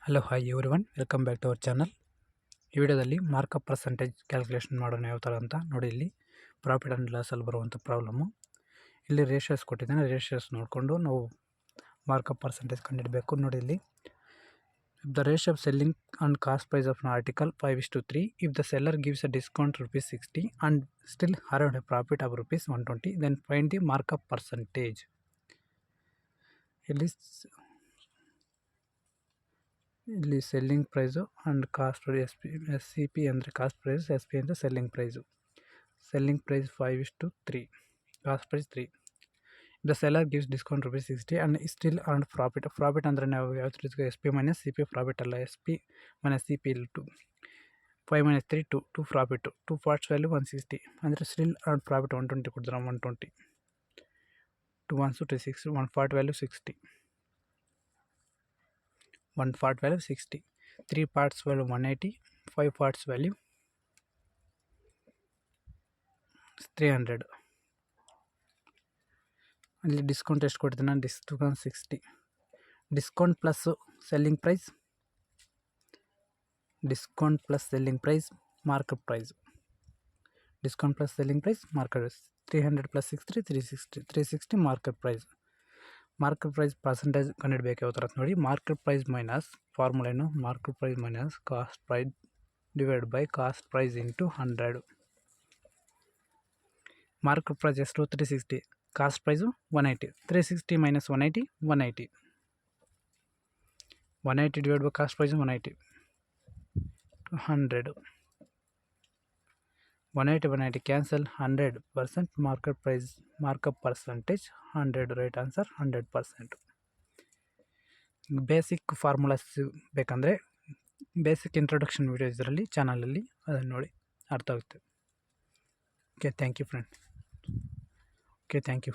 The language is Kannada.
Hello hi everyone, welcome back to our channel. ಈ ವಿಡಿಯೋದಲ್ಲಿ ಮಾರ್ಕಪ್ ಪರ್ಸೆಂಟೇಜ್ ಕ್ಯಾಲ್ಕುಲೇಷನ್ ಮಾಡೋಣ ಯಾವ ಥರ ಅಂತ ನೋಡಿ. ಇಲ್ಲಿ ಪ್ರಾಫಿಟ್ ಆ್ಯಂಡ್ ಲಾಸಲ್ಲಿ ಬರುವಂಥ ಪ್ರಾಬ್ಲಮ್ಮು. ಇಲ್ಲಿ ರೇಷಿಯೋಸ್ ಕೊಟ್ಟಿದ್ದಾನೆ. ರೇಷಿಯೋಸ್ ನೋಡಿಕೊಂಡು ನಾವು ಮಾರ್ಕಪ್ ಪರ್ಸೆಂಟೇಜ್ ಕಂಡುಹಿಡಬೇಕು. ನೋಡಿ ಇಲ್ಲಿ the ratio of selling and cost price of an article 5:3. If the seller gives a discount ₹60 and still around a profit of ₹120, then find the markup percentage. ಇಲ್ಲಿ selling price and cost S C P ಅಂದರೆ ಕಾಸ್ಟ್ ಪ್ರೈಸ್, ಎಸ್ ಪಿ ಅಂದರೆ selling price. Selling price 5:3, cost price 3. The seller gives discount ₹60 and still earn profit. Profit ಅಂದರೆ ನಾವು ಯಾವ ರೀತಿ S P minus C P, profit ಅಲ್ಲ, S P minus C P. ಇಲ್ಲಿ 5 - 3 2 ಪ್ರಾಫಿಟ್ಟು. 2 ಪಾರ್ಟ್ಸ್ ವ್ಯಾಲ್ಯೂ 160 ಅಂದರೆ ಸ್ಟಿಲ್ ಅರ್ನ್ ಪ್ರಾಫಿಟ್ 120 ಕೊಡ್ತಾರೆ. 120 2 1 2 6, 1 part value 60, 1 part value 60, 3 parts value 180, 5 parts value 300. ಅಲ್ಲಿ ಡಿಸ್ಕೌಂಟ್ ಎಷ್ಟು ಕೊಡ್ತೀನಿ? Discount 60. Discount plus selling price, discount plus selling price, market price. Discount plus selling price, market price. 300 + 60 360 market price. Market price percentage ಕಂಡುಹಿಡಬೇಕು ಯಾವ ಥರ ನೋಡಿ. ಮಾರ್ಕೆಟ್ ಪ್ರೈಸ್ ಮೈನಸ್ ಫಾರ್ಮುಲಾ ಏನು? Market price minus cost price divide by cost price into 100. Market price ಎಷ್ಟು? 360. Cost price 180. 360 - 180 180. 180 divide by cost price 180 100. 180 180 cancel. 100% market price markup percentage 100. Right answer 100%. Basic formulas ಬೇಕಂದರೆ ಬೇಸಿಕ್ ಇಂಟ್ರೊಡಕ್ಷನ್ ವೀಡಿಯೋ ಇದರಲ್ಲಿ ಚಾನಲಲ್ಲಿ ಅದನ್ನು ನೋಡಿ, ಅರ್ಥ ಆಗುತ್ತೆ. Okay, thank you friend. Okay, thank you.